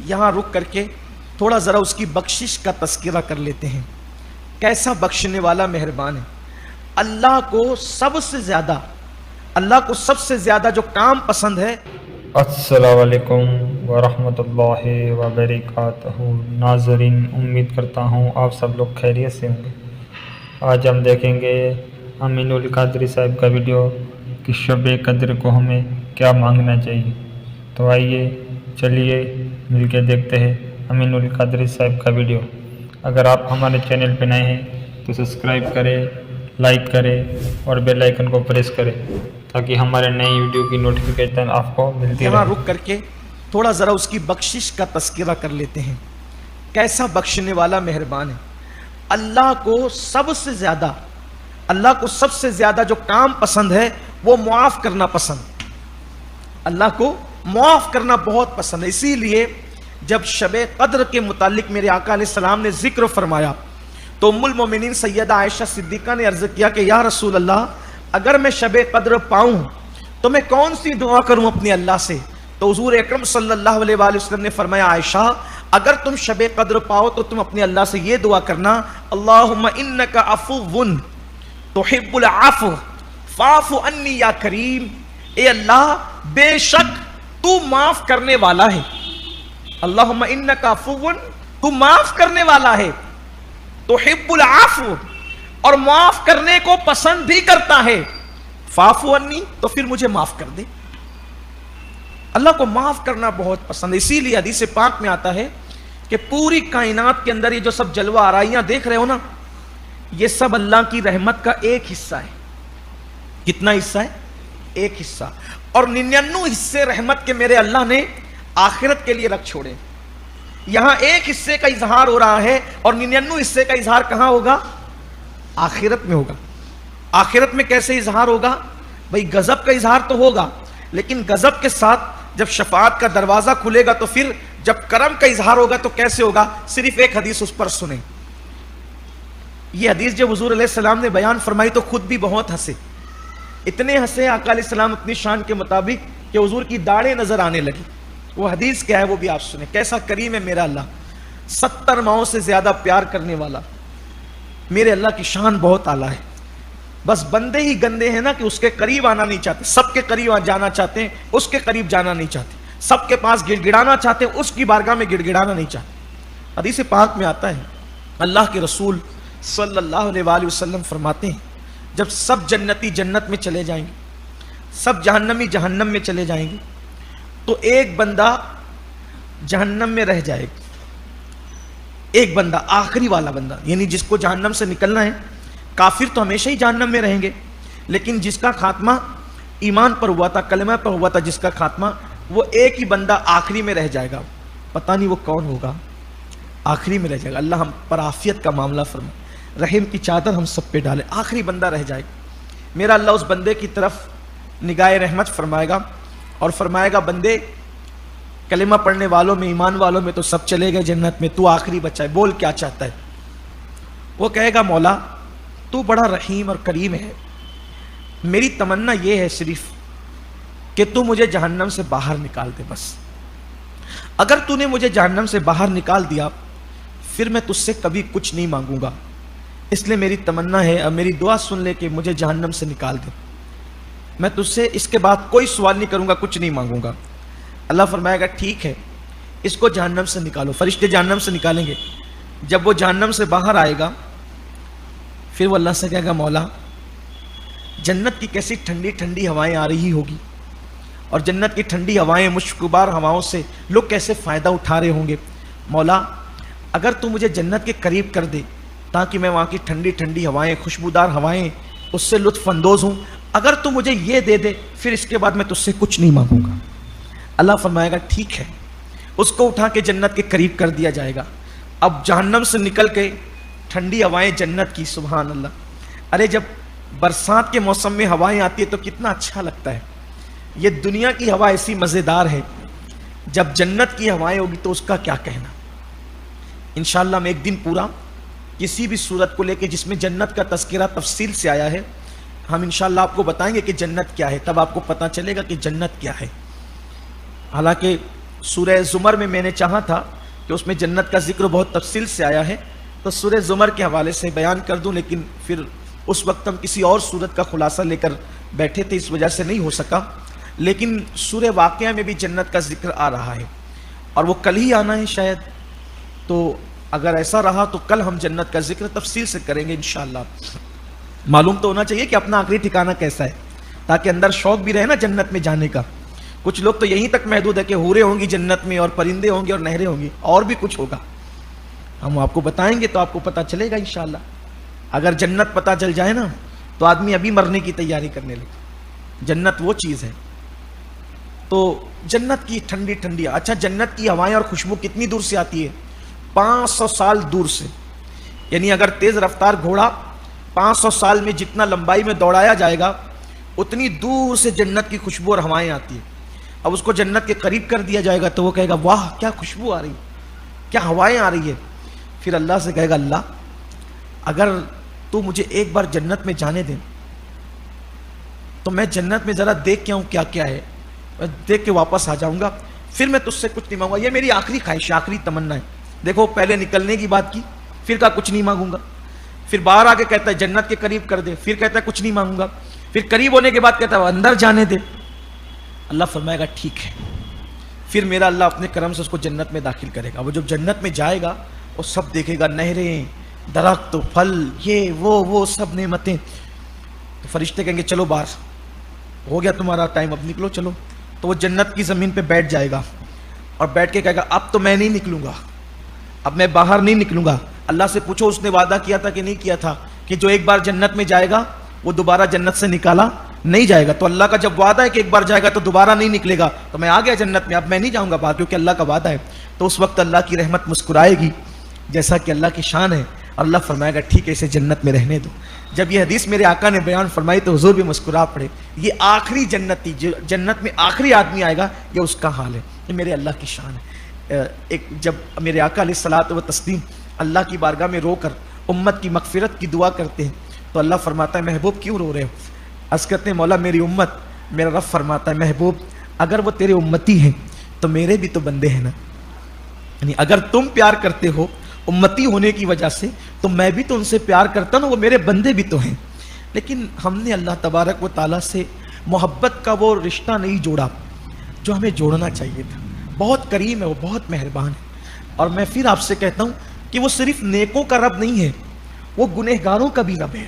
یہاں رک کر کے تھوڑا ذرا اس کی بخشش کا تذکرہ کر لیتے ہیں. کیسا بخشنے والا مہربان ہے. اللہ کو سب سے زیادہ جو کام پسند ہے. السلام علیکم ورحمۃ اللہ وبرکاتہ. ناظرین، امید کرتا ہوں آپ سب لوگ خیریت سے ہوں گے. آج ہم دیکھیں گے امین القادری صاحب کا ویڈیو کہ شب قدر کو ہمیں کیا مانگنا چاہیے. تو آئیے چلیے مل کے دیکھتے ہیں امین القادری صاحب کا ویڈیو. اگر آپ ہمارے چینل پہ نئے ہیں تو سبسکرائب کریں، لائک کریں اور بیل آئیکن کو پریس کریں تاکہ ہمارے نئی ویڈیو کی نوٹیفیکیشن آپ کو ملتی رہے. یہاں رک کر کے تھوڑا ذرا اس کی بخشش کا تذکرہ کر لیتے ہیں. کیسا بخشنے والا مہربان ہے. اللہ کو سب سے زیادہ جو کام پسند ہے وہ معاف کرنا پسند. اللہ کو معاف کرنا بہت پسند ہے. اسی لیے جب شب قدر کے متعلق میرے آقا علیہ السلام نے ذکر فرمایا تو ام المومنین سیدہ عائشہ صدیقہ نے عرض کیا کہ یا رسول اللہ، اگر میں شب قدر پاؤں تو میں کون سی دعا کروں اپنے اللہ سے؟ تو حضور اکرم صلی اللہ علیہ وآلہ وسلم نے فرمایا عائشہ، اگر تم شب قدر پاؤ تو تم اپنے اللہ سے یہ دعا کرنا، اللہم انک عفو تحب العفو فاعف عنی یا کریم. اے اللہ، بے شک تو معاف کرنے والا ہے. اللہم انک عفو، تو معاف کرنے والا ہے. تحب العفو، اور معاف کرنے کو پسند بھی کرتا ہے. فاعف عنی، تو پھر مجھے معاف کر دے. اللہ کو معاف کرنا بہت پسند ہے. اسی لیے حدیث پاک میں آتا ہے کہ پوری کائنات کے اندر یہ جو سب جلوہ آرائیاں دیکھ رہے ہو نا، یہ سب اللہ کی رحمت کا ایک حصہ ہے. کتنا حصہ ہے؟ ایک حصہ. اور 99 حصے رحمت کے میرے اللہ نے آخرت کے لیے رکھ چھوڑے. یہاں ایک حصے کا اظہار ہو رہا ہے اور 99 حصے کا اظہار کہاں ہوگا؟ آخرت میں ہوگا. آخرت میں کیسے اظہار ہوگا؟ بھئی غضب کا اظہار تو ہوگا، لیکن غضب کے ساتھ جب شفاعت کا دروازہ کھلے گا تو پھر جب کرم کا اظہار ہوگا تو کیسے ہوگا؟ صرف ایک حدیث اس پر سنیں. یہ حدیث جب حضور علیہ السلام نے بیان فرمائی تو خود بھی بہت ہنسے. اتنے ہنسے آقا علیہ السلام اپنی شان کے مطابق کہ حضور کی داڑھیں نظر آنے لگی. وہ حدیث کیا ہے وہ بھی آپ سنیں. کیسا کریم ہے میرا اللہ، 70 ماؤں سے زیادہ پیار کرنے والا. میرے اللہ کی شان بہت اعلیٰ ہے. بس بندے ہی گندے ہیں نا کہ اس کے قریب آنا نہیں چاہتے. سب کے قریب جانا چاہتے ہیں، اس کے قریب جانا نہیں چاہتے. سب کے پاس گڑ گڑانا چاہتے ہیں، اس کی بارگاہ میں گڑ گڑانا نہیں چاہتے. حدیث پاک میں آتا ہے اللہ کے رسول صلی اللہ علیہ وآلہ وسلم فرماتے ہیں جب سب جنتی جنت میں چلے جائیں گے، سب جہنمی جہنم میں چلے جائیں گے، تو ایک بندہ جہنم میں رہ جائے گا. ایک بندہ، آخری والا بندہ، یعنی جس کو جہنم سے نکلنا ہے. کافر تو ہمیشہ ہی جہنم میں رہیں گے، لیکن جس کا خاتمہ ایمان پر ہوا تھا، کلمہ پر ہوا تھا، جس کا خاتمہ، وہ ایک ہی بندہ آخری میں رہ جائے گا. پتہ نہیں وہ کون ہوگا، آخری میں رہ جائے گا. اللہ ہم پر عافیت کا معاملہ فرمائے، رحم کی چادر ہم سب پہ ڈالے. آخری بندہ رہ جائے گا. میرا اللہ اس بندے کی طرف نگاہ رحمت فرمائے گا اور فرمائے گا بندے، کلمہ پڑھنے والوں میں، ایمان والوں میں تو سب چلے گئے جنت میں، تو آخری بچہ ہے، بول کیا چاہتا ہے؟ وہ کہے گا مولا تو بڑا رحیم اور کریم ہے، میری تمنا یہ ہے صرف کہ تو مجھے جہنم سے باہر نکال دے. بس اگر تو نے مجھے جہنم سے باہر نکال دیا پھر میں تجھ سے کبھی کچھ نہیں مانگوں گا. اس لیے میری تمنا ہے، اب میری دعا سن لے کہ مجھے جہنم سے نکال دے. میں تجھ سے اس کے بعد کوئی سوال نہیں کروں گا، کچھ نہیں مانگوں گا. اللہ فرمائے گا ٹھیک ہے، اس کو جہنم سے نکالو. فرشتے جہنم سے نکالیں گے. جب وہ جہنم سے باہر آئے گا پھر وہ اللہ سے کہے گا مولا جنت کی کیسی ٹھنڈی ٹھنڈی ہوائیں آ رہی ہوگی، اور جنت کی ٹھنڈی ہوائیں، مشکبار ہواؤں سے لوگ کیسے فائدہ اٹھا رہے ہوں گے. مولا اگر تو مجھے جنت کے قریب کر دے تاکہ میں وہاں کی ٹھنڈی ٹھنڈی ہوائیں، خوشبودار ہوائیں، اس سے لطف اندوز ہوں، اگر تو مجھے یہ دے دے پھر اس کے بعد میں تجھ سے کچھ نہیں مانگوں گا. اللہ فرمائے گا ٹھیک ہے. اس کو اٹھا کے جنت کے قریب کر دیا جائے گا. اب جہنم سے نکل کے ٹھنڈی ہوائیں جنت کی، سبحان اللہ. ارے جب برسات کے موسم میں ہوائیں آتی ہے تو کتنا اچھا لگتا ہے. یہ دنیا کی ہوا ایسی مزیدار ہے، جب جنت کی ہوائیں ہوگی تو اس کا کیا کہنا. انشاءاللہ ہم ایک دن پورا کسی بھی صورت کو لے کے جس میں جنت کا تذکرہ تفصیل سے آیا ہے، ہم انشاءاللہ آپ کو بتائیں گے کہ جنت کیا ہے. تب آپ کو پتہ چلے گا کہ جنت کیا ہے. حالانکہ سورہ زمر میں نے چاہا تھا کہ اس میں جنت کا ذکر بہت تفصیل سے آیا ہے تو سورہ زمر کے حوالے سے بیان کر دوں، لیکن پھر اس وقت ہم کسی اور سورت کا خلاصہ لے کر بیٹھے تھے، اس وجہ سے نہیں ہو سکا۔ لیکن سورہ واقعہ میں بھی جنت کا ذکر آ رہا ہے اور وہ کل ہی آنا ہے شاید، تو اگر ایسا رہا تو کل ہم جنت کا ذکر تفصیل سے کریں گے انشاءاللہ۔ معلوم تو ہونا چاہیے کہ اپنا آخری ٹھکانہ کیسا ہے، تاکہ اندر شوق بھی رہے نا جنت میں جانے کا۔ کچھ لوگ تو یہیں تک محدود ہے کہ حوریں ہوں گی جنت میں اور پرندے ہوں گے اور نہریں ہوں گی، اور بھی کچھ ہوگا، ہم آپ کو بتائیں گے تو آپ کو پتہ چلے گا انشاءاللہ۔ اگر جنت پتہ چل جائے نا تو آدمی ابھی مرنے کی تیاری کرنے لگے۔ جنت وہ چیز ہے۔ تو جنت کی ٹھنڈی ٹھنڈی، اچھا جنت کی ہوائیں اور خوشبو کتنی دور سے آتی ہے؟ 500 سال دور سے، یعنی اگر تیز رفتار گھوڑا 500 سال میں جتنا لمبائی میں دوڑایا جائے گا اتنی دور سے جنت کی خوشبو اور ہوائیں آتی ہیں۔ اب اس کو جنت کے قریب کر دیا جائے گا تو وہ کہے گا واہ کیا خوشبو آ رہی، کیا ہوائیں آ رہی ہے۔ پھر اللہ سے کہے گا اللہ اگر تو مجھے ایک بار جنت میں جانے دے تو میں جنت میں ذرا دیکھ کے آؤں کیا کیا ہے، دیکھ کے واپس آ جاؤں گا، پھر میں تجھ سے کچھ نہیں مانگوں گا، یہ میری آخری خواہش، آخری تمنا ہے۔ دیکھو پہلے نکلنے کی بات کی، پھر کہا کچھ نہیں مانگوں گا، پھر باہر آ کے کہتا ہے جنت کے قریب کر دے، پھر کہتا ہے کچھ نہیں مانگوں گا، پھر قریب ہونے کے بعد کہتا ہے اندر جانے دے۔ اللہ فرمائے گا ٹھیک ہے، پھر میرا اللہ اپنے کرم سے اس کو جنت میں داخل کرے گا۔ وہ جب جنت میں جائے گا وہ سب دیکھے گا، نہریں، درخت، پھل، یہ وہ سب نعمتیں۔ تو فرشتے کہیں گے چلو باہر، ہو گیا تمہارا ٹائم، اب نکلو چلو۔ تو وہ جنت کی زمین پہ بیٹھ جائے گا اور بیٹھ کے کہے گا اب تو میں نہیں نکلوں گا، اب میں باہر نہیں نکلوں گا۔ اللہ سے پوچھو اس نے وعدہ کیا تھا کہ نہیں کیا تھا کہ جو ایک بار جنت میں جائے گا وہ دوبارہ جنت سے نکالا نہیں جائے گا؟ تو اللہ کا جب وعدہ ہے کہ ایک بار جائے گا تو دوبارہ نہیں نکلے گا، تو میں آ گیا جنت میں، اب میں نہیں جاؤں گا باہر کیونکہ اللہ کا وعدہ ہے۔ تو اس وقت اللہ کی رحمت مسکرائے گی جیسا کہ اللہ کی شان ہے، اور اللہ فرمائے گا ٹھیک ہے اسے جنت میں رہنے دو۔ جب یہ حدیث میرے آقا نے بیان فرمائی تو حضور بھی مسکرا پڑے۔ یہ آخری جنتی، جو جنت میں آخری آدمی آئے گا، یہ اس کا حال ہے۔ یہ میرے اللہ کی شان ہے۔ ایک جب میرے آقا علیہ الصلوۃ والتسلیم اللہ کی بارگاہ میں رو کر امت کی مغفرت کی دعا کرتے ہیں تو اللہ فرماتا ہے محبوب کیوں رو رہے ہو؟ عرض کرتے ہیں مولا میری امت، میرا رب فرماتا ہے محبوب اگر وہ تیرے امتی ہیں تو میرے بھی تو بندے ہیں نا، یعنی اگر تم پیار کرتے ہو امتی ہونے کی وجہ سے تو میں بھی تو ان سے پیار کرتا ہوں، وہ میرے بندے بھی تو ہیں۔ لیکن ہم نے اللہ تبارک و تعالیٰ سے محبت کا وہ رشتہ نہیں جوڑا جو ہمیں جوڑنا چاہیے تھا۔ بہت کریم ہے، وہ بہت مہربان ہے، اور میں پھر آپ سے کہتا ہوں کہ وہ صرف نیکوں کا رب نہیں ہے، وہ گنہگاروں کا بھی رب ہے۔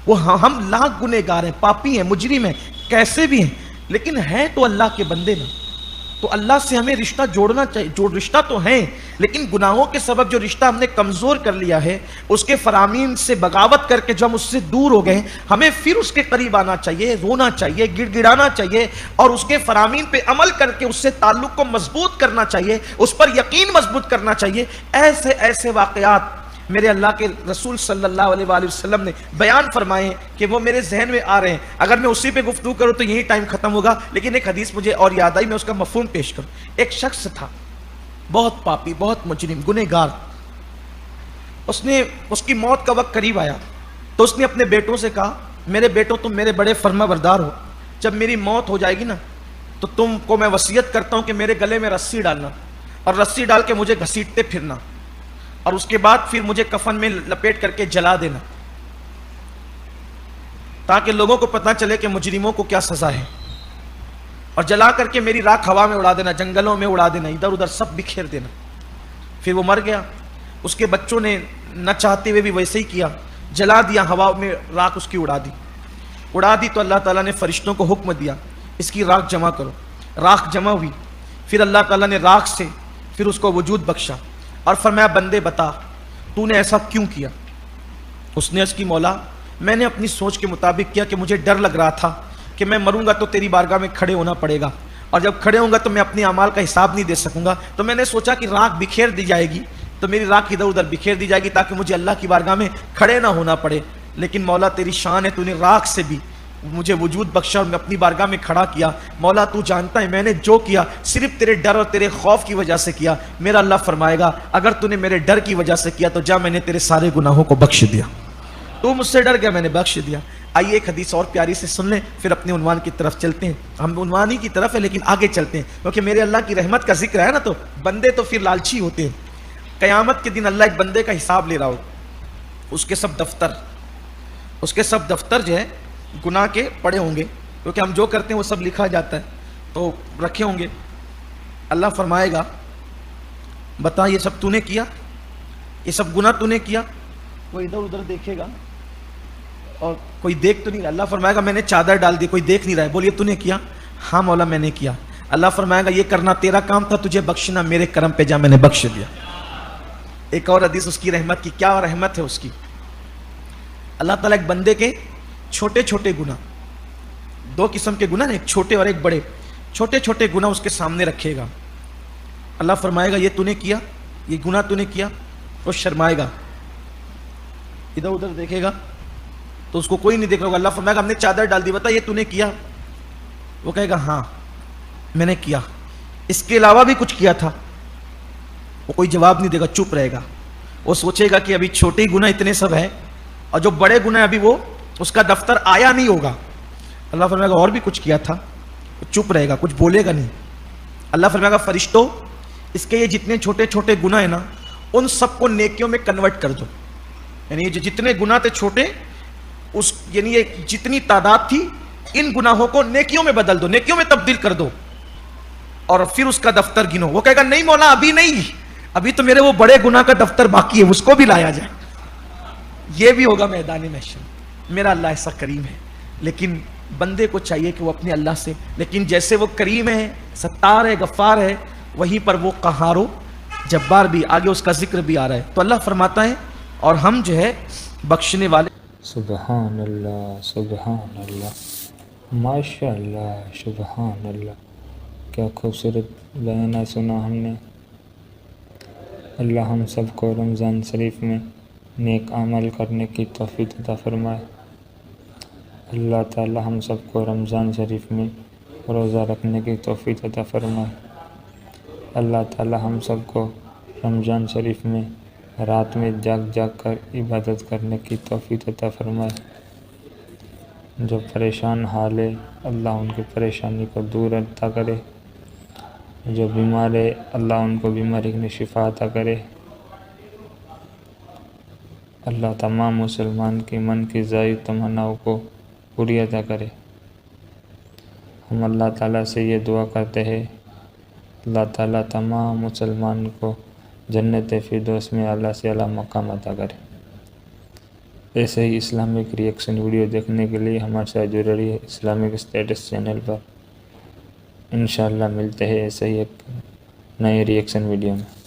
وہ ہم لاکھ گنہگار ہیں، پاپی ہیں، مجرم ہیں، کیسے بھی ہیں، لیکن ہیں تو اللہ کے بندے نا۔ تو اللہ سے ہمیں رشتہ جوڑنا چاہیے، جو رشتہ تو ہیں لیکن گناہوں کے سبب جو رشتہ ہم نے کمزور کر لیا ہے، اس کے فرامین سے بغاوت کر کے جو ہم اس سے دور ہو گئے، ہمیں پھر اس کے قریب آنا چاہیے، رونا چاہیے، گڑ گڑانا چاہیے، اور اس کے فرامین پہ عمل کر کے اس سے تعلق کو مضبوط کرنا چاہیے، اس پر یقین مضبوط کرنا چاہیے۔ ایسے واقعات میرے اللہ کے رسول صلی اللہ علیہ وآلہ وسلم نے بیان فرمائے کہ وہ میرے ذہن میں آ رہے ہیں۔ اگر میں اسی پہ گفتگو کروں تو یہی ٹائم ختم ہوگا، لیکن ایک حدیث مجھے اور یاد آئی، میں اس کا مفہوم پیش کروں۔ ایک شخص تھا بہت پاپی، بہت مجرم، گنہگار، اس کی موت کا وقت قریب آیا تو اس نے اپنے بیٹوں سے کہا میرے بیٹوں تم میرے بڑے فرما بردار ہو، جب میری موت ہو جائے گی نا تو تم کو میں وصیت کرتا ہوں کہ میرے گلے میں رسی ڈالنا اور رسی ڈال کے مجھے گھسیٹتے پھرنا، اور اس کے بعد پھر مجھے کفن میں لپیٹ کر کے جلا دینا، تاکہ لوگوں کو پتہ چلے کہ مجرموں کو کیا سزا ہے، اور جلا کر کے میری راکھ ہوا میں اڑا دینا، جنگلوں میں اڑا دینا، ادھر ادھر سب بکھیر دینا۔ پھر وہ مر گیا، اس کے بچوں نے نہ چاہتے ہوئے بھی ویسے ہی کیا، جلا دیا، ہوا میں راکھ اس کی اڑا دی تو اللہ تعالیٰ نے فرشتوں کو حکم دیا اس کی راکھ جمع کرو۔ راکھ جمع ہوئی، پھر اللہ تعالیٰ نے راکھ سے پھر اس کو وجود بخشا اور فرمایا بندے بتا تو نے ایسا کیوں کیا؟ اس نے عرض کی مولا میں نے اپنی سوچ کے مطابق کیا کہ مجھے ڈر لگ رہا تھا کہ میں مروں گا تو تیری بارگاہ میں کھڑے ہونا پڑے گا، اور جب کھڑے ہوں گا تو میں اپنے اعمال کا حساب نہیں دے سکوں گا، تو میں نے سوچا کہ راکھ بکھیر دی جائے گی تو میری راکھ ادھر ادھر بکھیر دی جائے گی تاکہ مجھے اللہ کی بارگاہ میں کھڑے نہ ہونا پڑے۔ لیکن مولا تیری شان ہے، تو نے راکھ سے بھی مجھے وجود بخشا اور میں اپنی بارگاہ میں کھڑا کیا۔ مولا تو جانتا ہے میں نے جو کیا صرف تیرے ڈر اور تیرے خوف کی وجہ سے کیا۔ میرا اللہ فرمائے گا اگر تو نے میرے ڈر کی وجہ سے کیا تو جا میں نے تیرے سارے گناہوں کو بخش دیا، تو مجھ سے ڈر گیا میں نے بخش دیا۔ آئیے ایک حدیث اور پیاری سے سن لیں، پھر اپنے عنوان کی طرف چلتے ہیں. ہم عنوان ہی کی طرف ہے لیکن آگے چلتے ہیں، کیونکہ میرے اللہ کی رحمت کا ذکر ہے نا، تو بندے تو پھر لالچی ہوتے ہیں. قیامت کے دن اللہ ایک بندے کا حساب لے رہا ہو، اس کے سب دفتر جو ہے گناہ کے پڑے ہوں گے، کیونکہ ہم جو کرتے ہیں وہ سب لکھا جاتا ہے، تو رکھے ہوں گے. اللہ فرمائے گا بتا یہ سب تو نے کیا، یہ سب گناہ تو نے کیا؟ وہ ادھر ادھر دیکھے گا اور کوئی دیکھ تو نہیں رہا. اللہ فرمائے گا میں نے چادر ڈال دی، کوئی دیکھ نہیں رہا ہے، بولیے تو نے کیا؟ ہاں مولا میں نے کیا. اللہ فرمائے گا یہ کرنا تیرا کام تھا، تجھے بخشنا میرے کرم پہ جا، میں نے بخش دیا. ایک اور حدیث اس کی رحمت کی، کیا رحمت ہے اس کی. اللہ تعالیٰ ایک بندے کے چھوٹے چھوٹے گناہ، دو قسم کے گناہ، ایک چھوٹے اور ایک بڑے، چھوٹے چھوٹے گناہ اس کے سامنے رکھے گا. اللہ فرمائے گا یہ تو نے کیا، یہ گناہ تو نے کیا. وہ شرمائے گا، ادھر ادھر دیکھے گا تو اس کو کوئی نہیں دیکھ رہا ہوگا. اللہ فرمائے گا ہم نے چادر ڈال دی، بتا یہ تو نے کیا؟ وہ کہے گا ہاں میں نے کیا. اس کے علاوہ بھی کچھ کیا تھا؟ وہ کوئی جواب نہیں دے گا، چپ رہے گا. وہ سوچے گا کہ ابھی چھوٹے گناہ اتنے سب ہیں، اور جو بڑے گناہ ابھی وہ اس کا دفتر آیا نہیں ہوگا. اللہ فرمائے گا اور بھی کچھ کیا تھا؟ وہ چپ رہے گا، کچھ بولے گا نہیں. اللہ فرمائے گا فرشتوں اس کے یہ جتنے چھوٹے چھوٹے گناہ ہیں نا، ان سب کو نیکیوں میں کنورٹ کر دو. یعنی یہ جتنے گناہ تھے چھوٹے، اس یعنی یہ جتنی تعداد تھی ان گناہوں کو نیکیوں میں بدل دو، نیکیوں میں تبدیل کر دو، اور پھر اس کا دفتر گنو. وہ کہے گا نہیں مولا ابھی نہیں، ابھی تو میرے وہ بڑے گناہ کا دفتر باقی ہے، اس کو بھی لایا جائے. یہ بھی ہوگا میدان محشر. میرا اللہ ایسا کریم ہے، لیکن بندے کو چاہیے کہ وہ اپنے اللہ سے، لیکن جیسے وہ کریم ہے، ستار ہے، غفار ہے، وہیں پر وہ قہار و جبار بھی، آگے اس کا ذکر بھی آ رہا ہے. تو اللہ فرماتا ہے اور ہم جو ہے بخشنے والے. سبحان اللہ، سبحان اللہ، ماشاء اللہ، سبحان اللہ. کیا خوبصورت بیانہ سنا ہم نے. اللہ ہم سب کو رمضان شریف میں نیک عمل کرنے کی توفیق عطا فرمائے. اللہ تعالی ہم سب کو رمضان شریف میں روزہ رکھنے کی توفیق عطا فرمائے. اللہ تعالی ہم سب کو رمضان شریف میں رات میں جاگ جاگ کر عبادت کرنے کی توفیق عطا فرمائے. جو پریشان حال ہے اللہ ان کی پریشانی کو دور عطا کرے. جو بیمار ہے اللہ ان کو بیماری کی شفا عطا کرے. اللہ تمام مسلمان کی من کی زائد تمناؤں کو پوری عطا کرے. ہم اللہ تعالیٰ سے یہ دعا کرتے ہیں اللہ تعالیٰ تمام مسلمان کو جنت فردوس میں اعلیٰ سے اعلیٰ مقام عطا کرے. ایسے ہی اسلامک ریئیکشن ویڈیو دیکھنے کے لیے ہمارے ساتھ جڑے رہیے اسلامک اسٹیٹس چینل پر. انشاءاللہ ملتے ہیں ایسے ہی ایک نئے ریئیکشن ویڈیو میں.